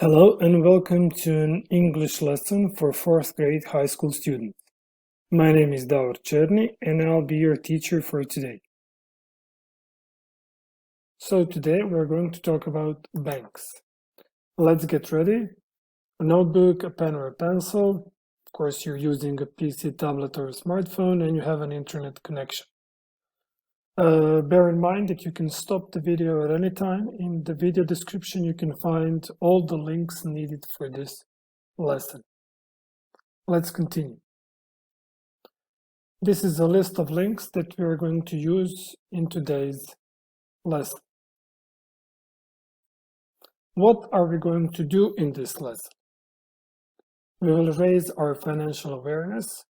Hello and welcome to an English lesson for 4th grade high school students. My name is Davor Černi and I'll be your teacher for today. So today we're going to talk about banks. Let's get ready. A notebook, a pen or a pencil. Of course you're using a PC, tablet or a smartphone and you have an internet connection. Bear in mind that you can stop the video at any time. In the video description you can find all the links needed for this lesson. Let's continue. This is a list of links that we are going to use in today's lesson. What are we going to do in this lesson? We will raise our financial awareness,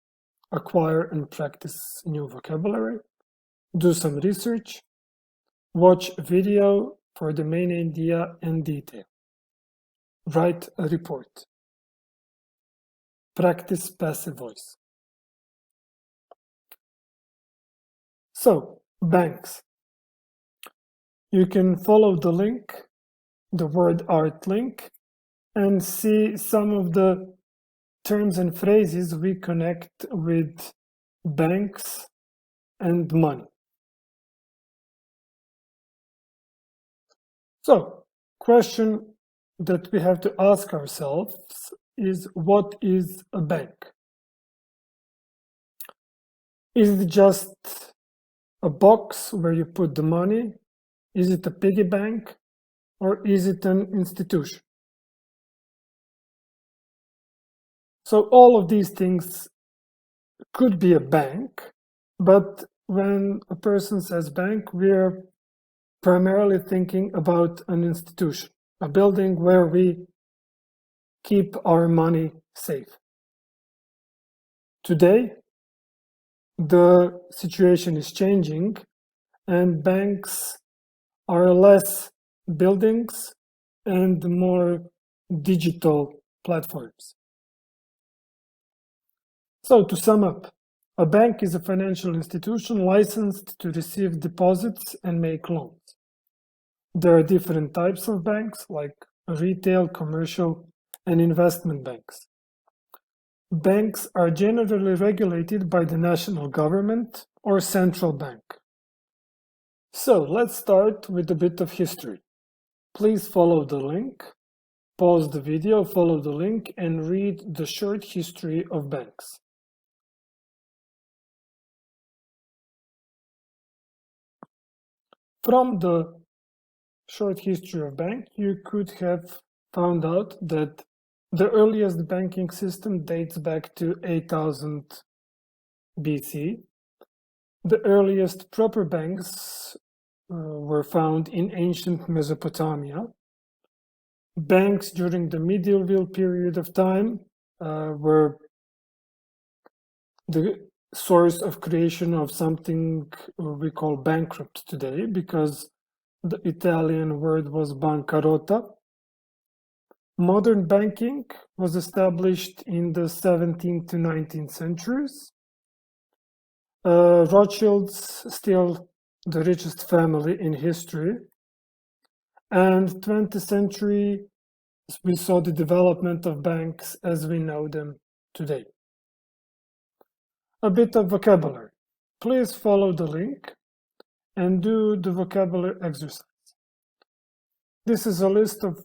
acquire and practice new vocabulary, do some research, watch a video for the main idea and detail, write a report, practice passive voice. So, banks. You can follow the link, the word art link, and see some of the terms and phrases we connect with banks and money. So, question that we have to ask ourselves is, what is a bank? Is it just a box where you put the money? Is it a piggy bank? Or is it an institution? So all of these things could be a bank, but when a person says bank, we're primarily thinking about an institution, a building where we keep our money safe. Today, the situation is changing and banks are less buildings and more digital platforms. So to sum up, a bank is a financial institution licensed to receive deposits and make loans. There are different types of banks like retail, commercial, and investment banks. Banks are generally regulated by the national government or central bank. So let's start with a bit of history. Please follow the link, pause the video, follow the link, and read the short history of banks. From the short history of bank, you could have found out that the earliest banking system dates back to 8000 BC. The earliest proper banks were found in ancient Mesopotamia. Banks during the medieval period of time were the source of creation of something we call bankrupt today, because the Italian word was bancarotta. Modern banking was established in the 17th to 19th centuries. Rothschilds, still the richest family in history. And 20th century, we saw the development of banks as we know them today. A bit of vocabulary. Please follow the link and do the vocabulary exercise. This is a list of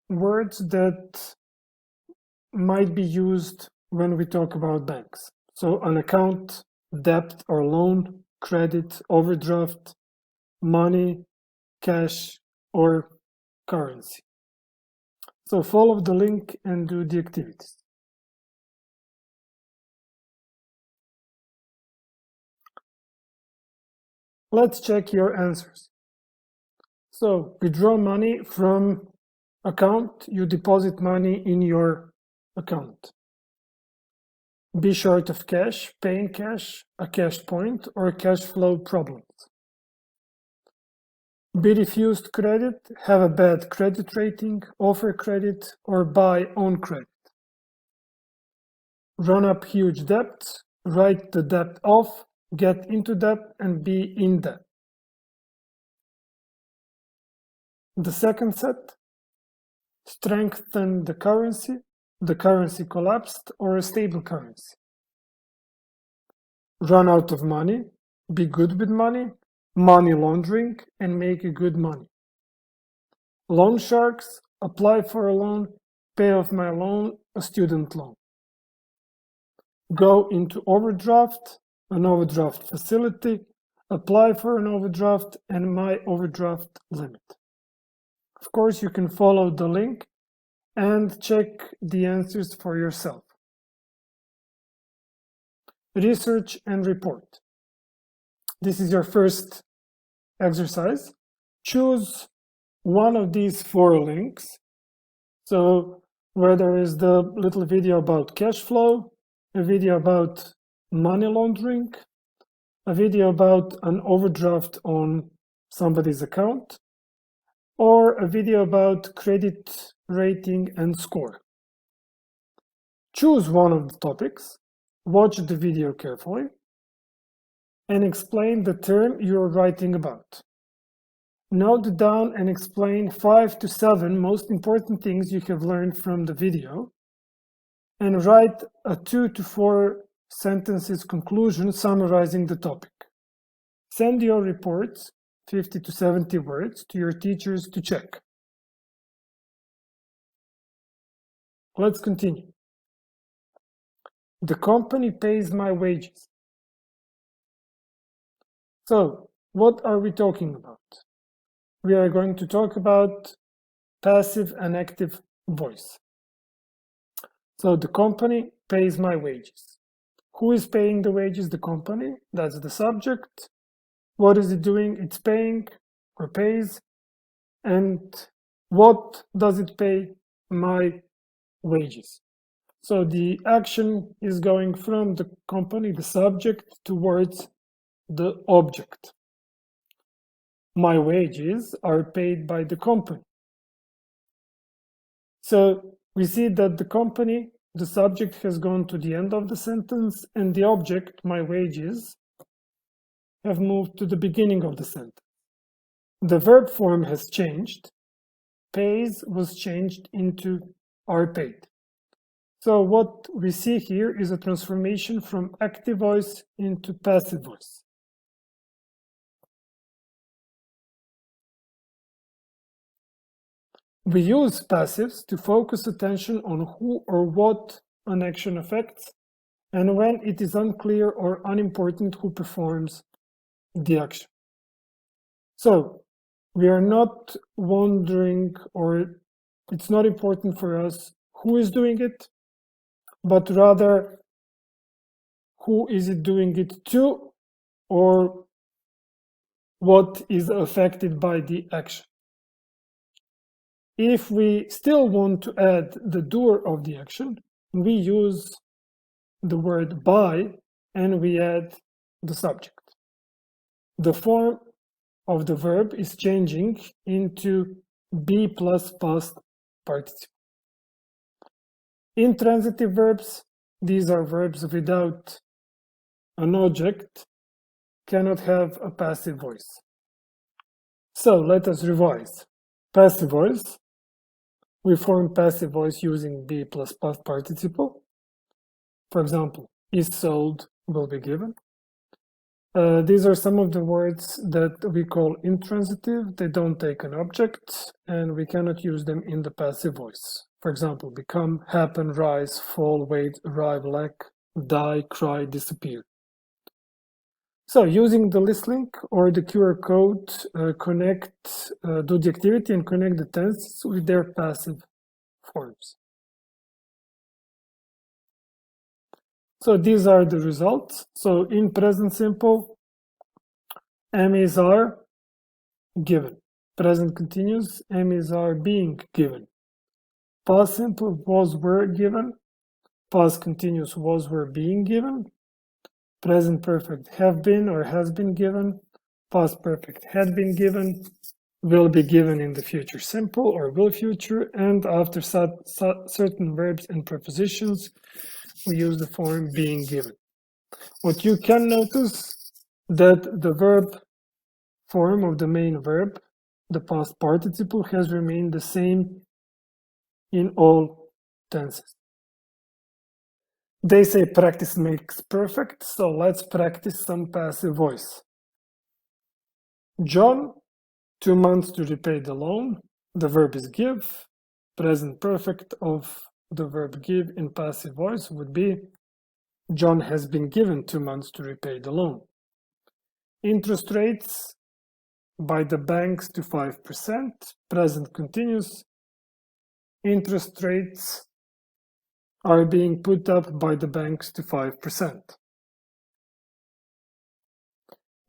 words that might be used when we talk about banks. So an account, debt or loan, credit, overdraft, money, cash, or currency. So follow the link and do the activities. Let's check your answers. So withdraw money from account, you deposit money in your account. Be short of cash, pay in cash, a cash point, or cash flow problems. Be refused credit, have a bad credit rating, offer credit, or buy own credit. Run up huge debts, write the debt off, get into debt, and be in debt. The second set, strengthen the currency collapsed, or a stable currency. Run out of money, be good with money, money laundering, and make good money. Loan sharks, apply for a loan, pay off my loan, a student loan. Go into overdraft, an overdraft facility, apply for an overdraft, and my overdraft limit. Of course, you can follow the link and check the answers for yourself. Research and report. This is your first exercise. Choose one of these 4 links. So where there is the little video about cash flow, a video about money laundering, a video about an overdraft on somebody's account, or a video about credit rating and score. Choose one of the topics, watch the video carefully, and explain the term you're writing about. Note down and explain 5 to 7 most important things you have learned from the video, and write a 2 to 4 sentences conclusion summarizing the topic. Send your reports, 50 to 70 words, to your teachers to check. Let's continue. The company pays my wages. So, what are we talking about? We are going to talk about passive and active voice. So, the company pays my wages. Who is paying the wages? The company. That's the subject. What is it doing? It's paying or pays. And what does it pay? My wages. So the action is going from the company, the subject, towards the object. My wages are paid by the company. So we see that the company, the subject, has gone to the end of the sentence, and the object, my wages, have moved to the beginning of the sentence. The verb form has changed. Pays was changed into are paid. So what we see here is a transformation from active voice into passive voice. We use passives to focus attention on who or what an action affects, and when it is unclear or unimportant who performs the action. So we are not wondering, or it's not important for us who is doing it, but rather who is it doing it to, or what is affected by the action. If we still want to add the doer of the action, we use the word by and we add the subject. The form of the verb is changing into be plus past participle. Intransitive verbs, these are verbs without an object, cannot have a passive voice. So let us revise. Passive voice, we form passive voice using be plus past participle. For example, is sold will be given. These are some of the words that we call intransitive. They don't take an object, and we cannot use them in the passive voice. For example, become, happen, rise, fall, wait, arrive, lack, die, cry, disappear. So using the list link or the QR code, do the activity and connect the tenses with their passive forms. So these are the results. So in present simple, am is are given. Present continuous, am is are being given. Past simple, was were given. Past continuous, was were being given. Present perfect, have been or has been given. Past perfect, had been given. Will be given in the future simple or will future. And after certain verbs and prepositions, we use the form being given. What you can notice that the verb form of the main verb, the past participle, has remained the same in all tenses. They say practice makes perfect, so let's practice some passive voice. John, 2 months to repay the loan. The verb is give. Present perfect of the verb give in passive voice would be John has been given 2 months to repay the loan. Interest rates by the banks to 5%. Present continuous. Interest rates are being put up by the banks to 5%.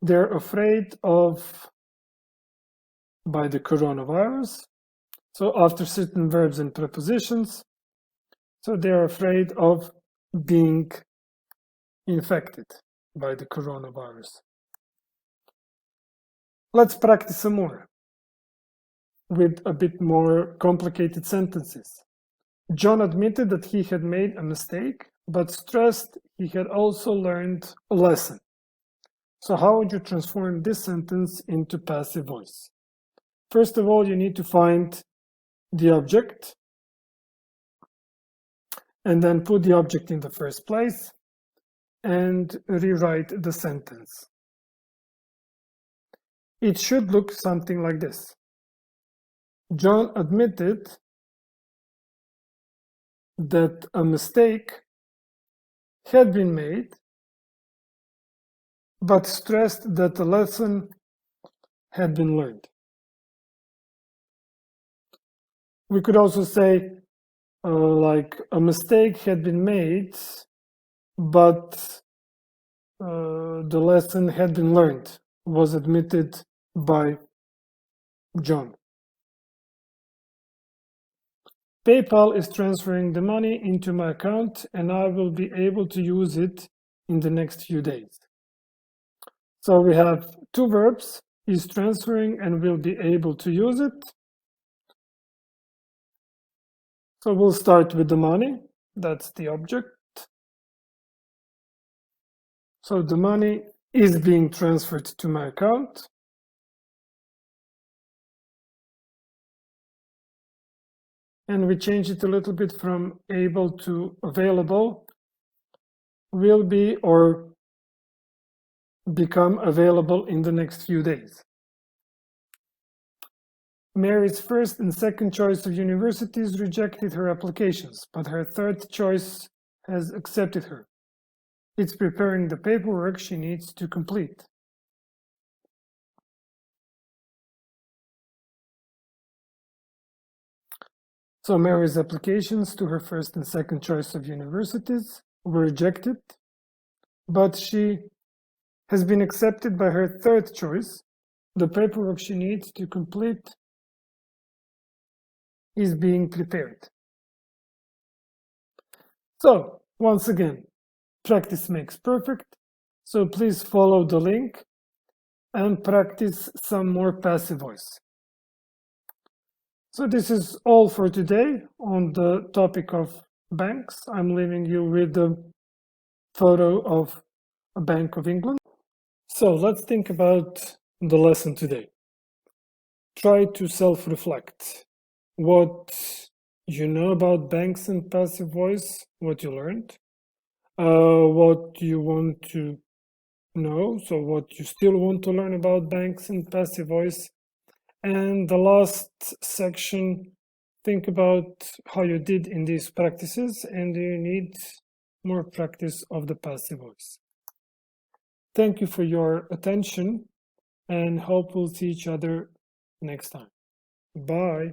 They're afraid of by the coronavirus. So after certain verbs and prepositions, so they're afraid of being infected by the coronavirus. Let's practice some more with a bit more complicated sentences. John admitted that he had made a mistake, but stressed he had also learned a lesson. So how would you transform this sentence into passive voice? First of all, you need to find the object and then put the object in the first place and rewrite the sentence. It should look something like this. John admitted that a mistake had been made, but stressed that the lesson had been learned. We could also say like a mistake had been made, but the lesson had been learned, was admitted by John. PayPal is transferring the money into my account and I will be able to use it in the next few days. So we have two verbs, is transferring and will be able to use it. So we'll start with the money, that's the object. So the money is being transferred to my account. And we change it a little bit from able to available, will be or become available in the next few days. Mary's first and second choice of universities rejected her applications, but her third choice has accepted her. It's preparing the paperwork she needs to complete. So Mary's applications to her first and second choice of universities were rejected, but she has been accepted by her third choice. The paperwork she needs to complete is being prepared. So once again, practice makes perfect. So please follow the link and practice some more passive voice. So this is all for today on the topic of banks. I'm leaving you with the photo of a Bank of England. So let's think about the lesson today. Try to self-reflect what you know about banks and passive voice, what you learned, what you want to know, so what you still want to learn about banks and passive voice. And the last section, think about how you did in these practices and you need more practice of the passive voice. Thank you for your attention and hope we'll see each other next time. Bye.